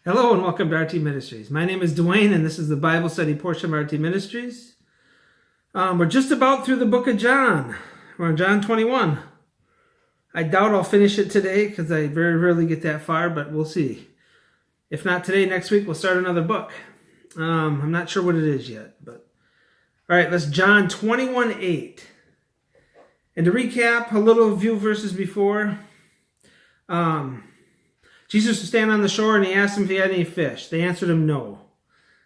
Hello and welcome to RT Ministries. My name is Dwayne and this is the Bible study portion of RT Ministries. We're just about through the book of John. We're on John 21. I doubt I'll finish it today because I very rarely get that far, but we'll see. If not today, next week we'll start another book. I'm not sure what it is yet, but all right, let's John 21:8. And to recap a little few verses before, Jesus was standing on the shore and he asked them if he had any fish. They answered him no.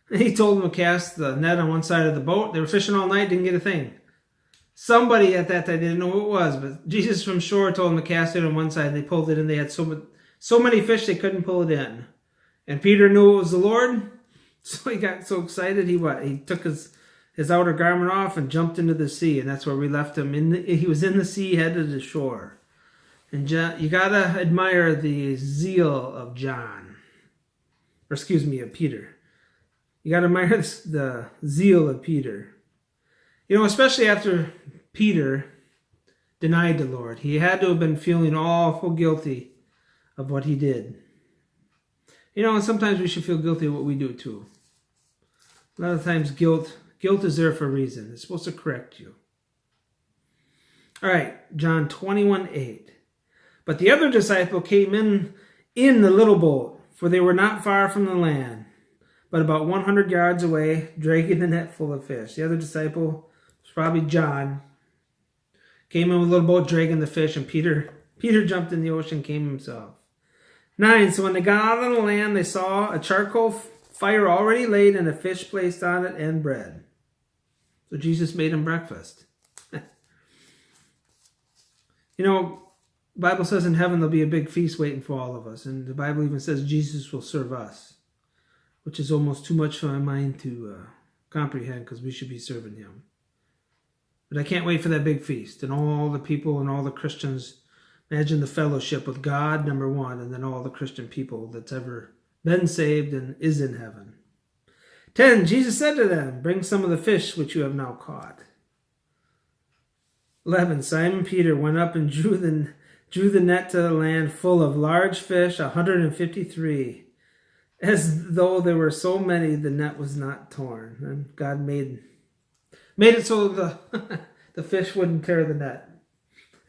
And he told them to cast the net on one side of the boat. They were fishing all night, didn't get a thing. Somebody at that time, they didn't know who it was, but Jesus from shore told them to cast it on one side. They pulled it in. They had so many fish they couldn't pull it in. And Peter knew it was the Lord, so he got so excited. He took his outer garment off and jumped into the sea, and that's where we left him. He was in the sea, headed to shore. And you gotta admire the zeal of Peter. You gotta admire the zeal of Peter. You know, especially after Peter denied the Lord. He had to have been feeling awful guilty of what he did. You know, and sometimes we should feel guilty of what we do too. A lot of times guilt is there for a reason. It's supposed to correct you. All right, John 21:8. But the other disciple came in the little boat, for they were not far from the land, but about 100 yards away, dragging the net full of fish. The other disciple was probably John. Came in with a little boat, dragging the fish, and Peter jumped in the ocean, came himself. 9. So when they got out on the land, they saw a charcoal fire already laid and a fish placed on it and bread. So Jesus made them breakfast. You know, the Bible says in heaven there'll be a big feast waiting for all of us. And the Bible even says Jesus will serve us, which is almost too much for my mind to comprehend because we should be serving him. But I can't wait for that big feast. And all the people and all the Christians, imagine the fellowship with God, number one, and then all the Christian people that's ever been saved and is in heaven. 10, Jesus said to them, bring some of the fish which you have now caught. 11, Simon Peter went up and drew the net to the land full of large fish, 153. As though there were so many, the net was not torn. And God made it so the fish wouldn't tear the net.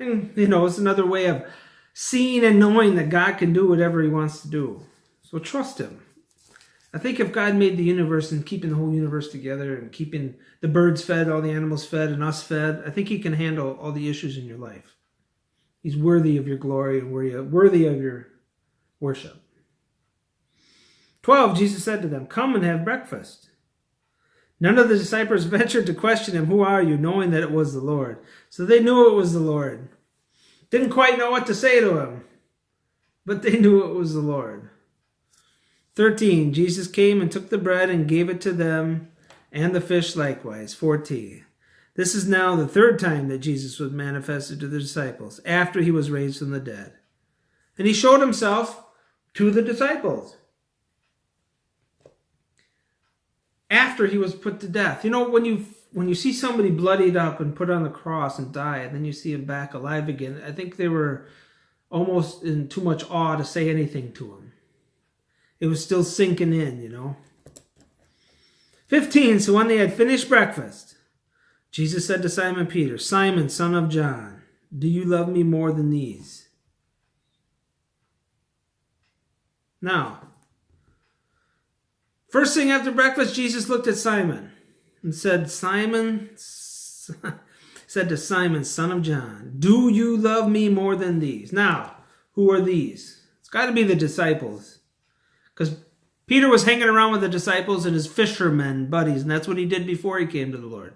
And, you know, it's another way of seeing and knowing that God can do whatever he wants to do. So trust him. I think if God made the universe and keeping the whole universe together and keeping the birds fed, all the animals fed, and us fed, I think he can handle all the issues in your life. He's worthy of your glory and worthy of your worship. 12, Jesus said to them, come and have breakfast. None of the disciples ventured to question him, who are you, knowing that it was the Lord. So they knew it was the Lord. Didn't quite know what to say to him, but they knew it was the Lord. 13, Jesus came and took the bread and gave it to them, and the fish likewise. 14. This is now the third time that Jesus was manifested to the disciples after he was raised from the dead. And he showed himself to the disciples after he was put to death. You know, when you see somebody bloodied up and put on the cross and die, and then you see him back alive again, I think they were almost in too much awe to say anything to him. It was still sinking in, you know. 15, so when they had finished breakfast, Jesus said to Simon Peter, Simon, son of John, do you love me more than these? Now, first thing after breakfast, Jesus looked at Simon and said to Simon, son of John, do you love me more than these? Now, who are these? It's got to be the disciples. Because Peter was hanging around with the disciples and his fishermen buddies, and that's what he did before he came to the Lord.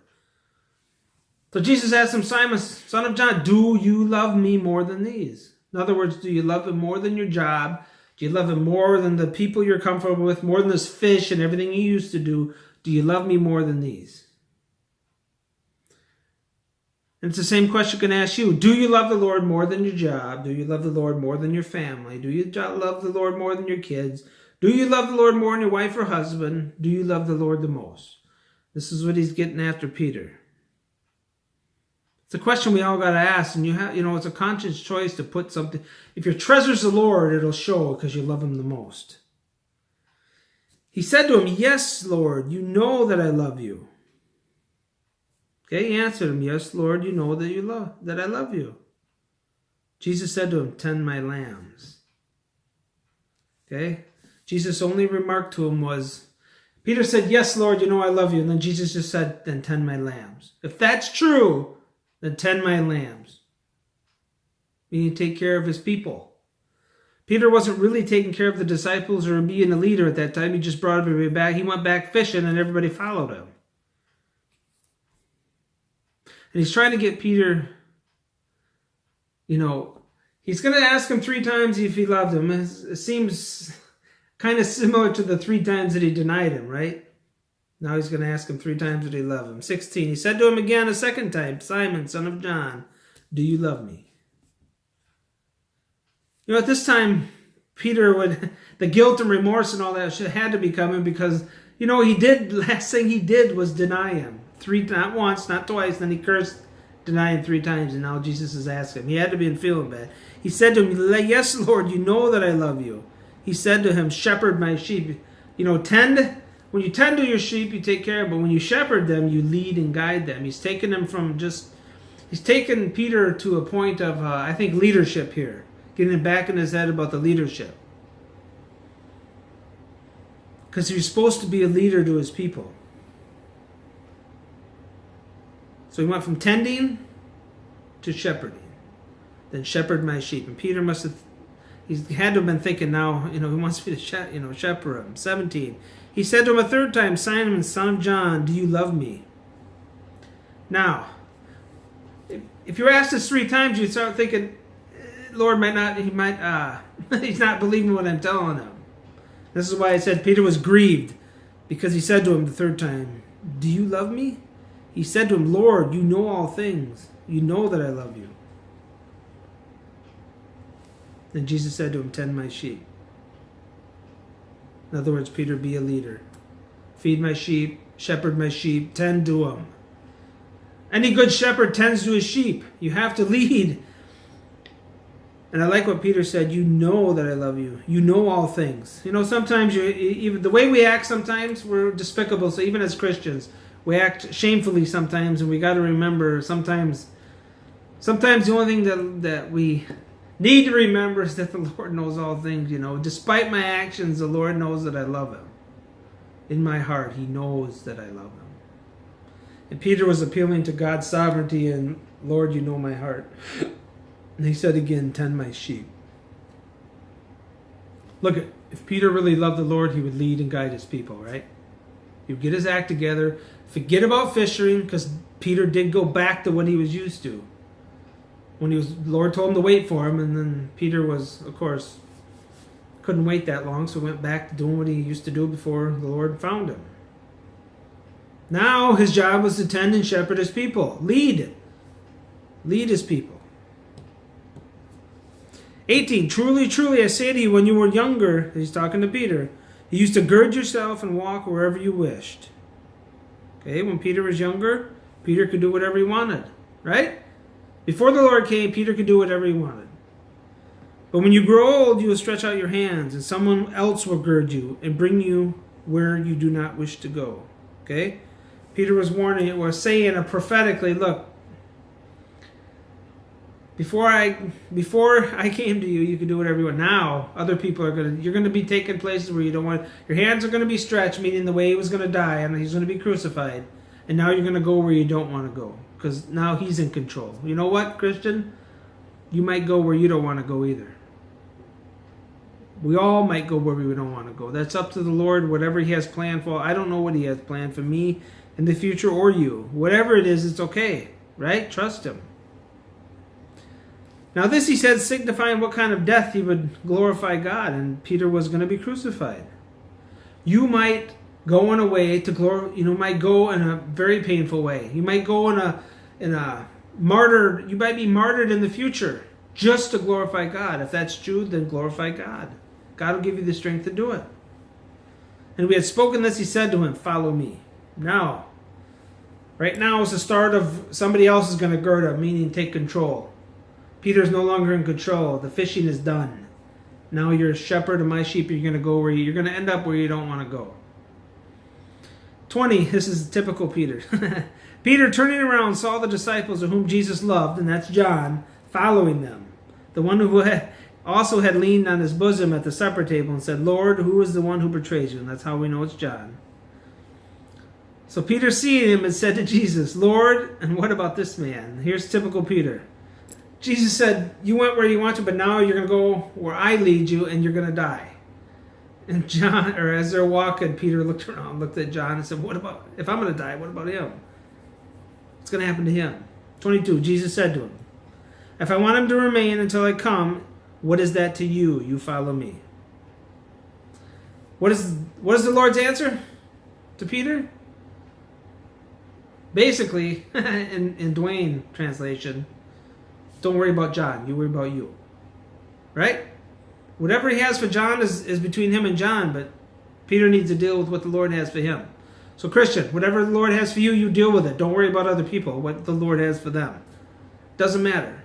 So Jesus asked him, Simon, son of John, do you love me more than these? In other words, do you love him more than your job? Do you love him more than the people you're comfortable with, more than this fish and everything you used to do? Do you love me more than these? And it's the same question I can ask you. Do you love the Lord more than your job? Do you love the Lord more than your family? Do you love the Lord more than your kids? Do you love the Lord more than your wife or husband? Do you love the Lord the most? This is what he's getting after Peter. It's a question we all got to ask, and it's a conscious choice to put something. If your treasure's the Lord, it'll show because you love him the most. He said to him, "Yes, Lord, you know that I love you." Okay, he answered him, "Yes, Lord, you know that I love you." Jesus said to him, "Tend my lambs." Okay? Jesus' only remark to him was, Peter said, "Yes, Lord, you know I love you." And then Jesus just said, "Then tend my lambs." If that's true, then tend my lambs. Meaning take care of his people. Peter wasn't really taking care of the disciples or being a leader at that time. He just brought everybody back. He went back fishing and everybody followed him. And he's trying to get Peter, he's going to ask him 3 times if he loved him. It seems kind of similar to the 3 times that he denied him, right? Now he's going to ask him 3 times that he loved him. 16, he said to him again a second time, "Simon, son of John, do you love me?" At this time, Peter the guilt and remorse and all that had to be coming because, last thing he did was deny him. 3, not once, not twice, then he cursed, denying 3 times, and now Jesus is asking him. He had to be feeling bad. He said to him, "Yes, Lord, you know that I love you." He said to him, "Shepherd my sheep." Tend. When you tend to your sheep, you take care of them. But when you shepherd them, you lead and guide them. He's taken them he's taken Peter to a point of, I think, leadership here. Getting it back in his head about the leadership. Because he was supposed to be a leader to his people. So he went from tending to shepherding. Then shepherd my sheep. And Peter he had to have been thinking now, he wants me to shepherd him. 17. He said to him a 3rd time, "Simon, son of John, do you love me?" Now, if you're asked this 3 times, you start thinking, Lord he's not believing what I'm telling him. This is why I said Peter was grieved, because he said to him the 3rd time, "Do you love me?" He said to him, "Lord, you know all things. You know that I love you." Then Jesus said to him, "Tend my sheep." In other words, Peter, be a leader. Feed my sheep, shepherd my sheep, tend to them. Any good shepherd tends to his sheep. You have to lead. And I like what Peter said, "You know that I love you. You know all things." Sometimes even the way we act sometimes, we're despicable. So even as Christians, we act shamefully sometimes, and we got to remember sometimes the only thing that we need to remember is that the Lord knows all things. Despite my actions, the Lord knows that I love him. In my heart, he knows that I love him. And Peter was appealing to God's sovereignty and, "Lord, you know my heart." And he said again, "Tend my sheep." Look, if Peter really loved the Lord, he would lead and guide his people, right? He would get his act together, forget about fishing, because Peter did go back to what he was used to. The Lord told him to wait for him, and then Peter was, of course, couldn't wait that long, so went back to doing what he used to do before the Lord found him. Now his job was to tend and shepherd his people. Lead his people. 18, "Truly, truly, I say to you, when you were younger," he's talking to Peter, "you used to gird yourself and walk wherever you wished." Okay, when Peter was younger, Peter could do whatever he wanted, right? Before the Lord came, Peter could do whatever he wanted. But when you grow old, you will stretch out your hands, and someone else will gird you and bring you where you do not wish to go. Okay? Peter was warning, or saying prophetically, look, before I came to you, you could do whatever you want. Now, other people you're going to be taken places where you don't want. Your hands are going to be stretched, meaning the way he was going to die, and he's going to be crucified. And now you're going to go where you don't want to go, because now he's in control. You know what, Christian? You might go where you don't want to go either. We all might go where we don't want to go. That's up to the Lord, whatever he has planned for. I don't know what he has planned for me in the future or you. Whatever it is, it's okay, right? Trust him. Now this, he said, signifying what kind of death he would glorify God, and Peter was going to be crucified. You might go in a way to might go in a very painful way. You might go in a martyred. You might be martyred in the future just to glorify God. If that's true, then glorify God. God will give you the strength to do it. And we had spoken this, he said to him, "Follow me." Now, right now is the start of somebody else is going to gird him, meaning take control. Peter's no longer in control. The fishing is done. Now you're a shepherd of my sheep. You're going to go where you're going to end up where you don't want to go. 20, this is typical Peter. Peter, turning around, saw the disciples of whom Jesus loved, and that's John, following them. The one who also had leaned on his bosom at the supper table and said, Lord, who is the one who betrays you? And that's how we know it's John. So Peter, seeing him, had said to Jesus, Lord, and what about this man? Here's typical Peter. Jesus said, you went where you want to, but now you're going to go where I lead you, and you're going to die. And John, or as they're walking, Peter looked around, looked at John and said, what about, if I'm going to die, what about him? What's going to happen to him? 22, Jesus said to him, if I want him to remain until I come, what is that to you? You follow me. What is the Lord's answer to Peter? Basically, in Dwayne translation, don't worry about John, you worry about you. Right? Whatever he has for John is between him and John, but Peter needs to deal with what the Lord has for him. So Christian, whatever the Lord has for you, you deal with it. Don't worry about other people, what the Lord has for them. Doesn't matter.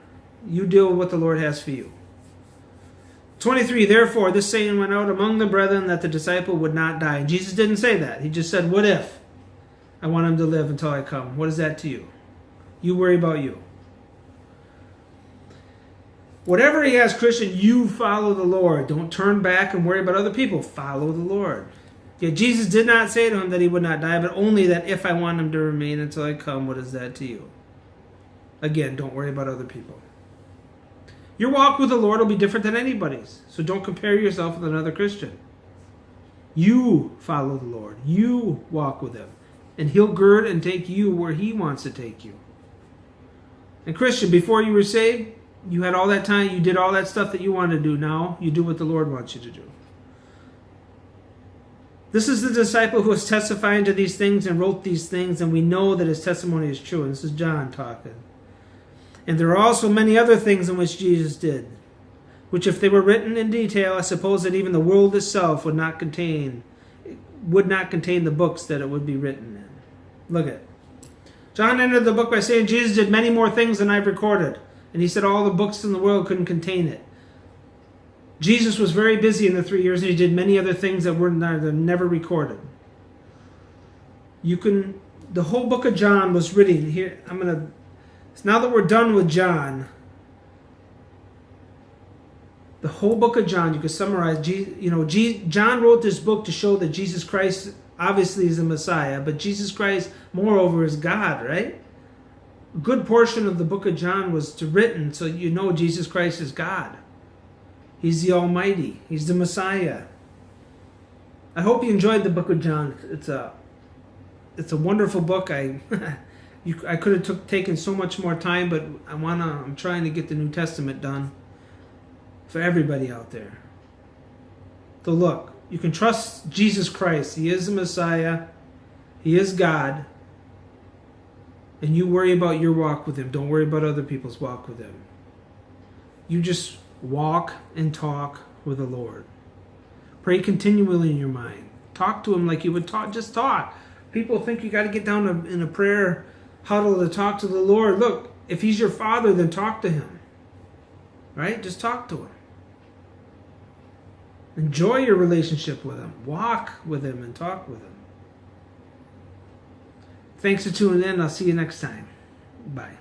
You deal with what the Lord has for you. 23, therefore, this saying went out among the brethren that the disciple would not die. And Jesus didn't say that. He just said, what if I want him to live until I come? What is that to you? You worry about you. Whatever he has, Christian, you follow the Lord. Don't turn back and worry about other people. Follow the Lord. Yet Jesus did not say to him that he would not die, but only that if I want him to remain until I come, what is that to you? Again, don't worry about other people. Your walk with the Lord will be different than anybody's, so don't compare yourself with another Christian. You follow the Lord. You walk with him, and he'll gird and take you where he wants to take you. And Christian, before you were saved, you had all that time, you did all that stuff that you wanted to do. Now you do what the Lord wants you to do. This is the disciple who is testifying to these things and wrote these things, and we know that his testimony is true. And this is John talking. And there are also many other things in which Jesus did, which if they were written in detail, I suppose that even the world itself would not contain the books that it would be written in. Look at John ended the book by saying Jesus did many more things than I've recorded. And he said all the books in the world couldn't contain it. Jesus was very busy in the 3 years, and he did many other things that were never recorded. The whole book of John was written here. Now that we're done with John, the whole book of John, you could summarize. John wrote this book to show that Jesus Christ obviously is the Messiah, but Jesus Christ, moreover, is God, right? A good portion of the book of John was written so you know Jesus Christ is God. He's the Almighty. He's the Messiah. I hope you enjoyed the book of John. It's a wonderful book. I could have taken so much more time, but I'm trying to get the New Testament done for everybody out there. So look, you can trust Jesus Christ. He is the Messiah. He is God. And you worry about your walk with him. Don't worry about other people's walk with him. You just walk and talk with the Lord. Pray continually in your mind. Talk to him like you would talk. Just talk. People think you got to get down in a prayer huddle to talk to the Lord. Look, if he's your father, then talk to him. Right? Just talk to him. Enjoy your relationship with him. Walk with him and talk with him. Thanks for tuning in. I'll see you next time. Bye.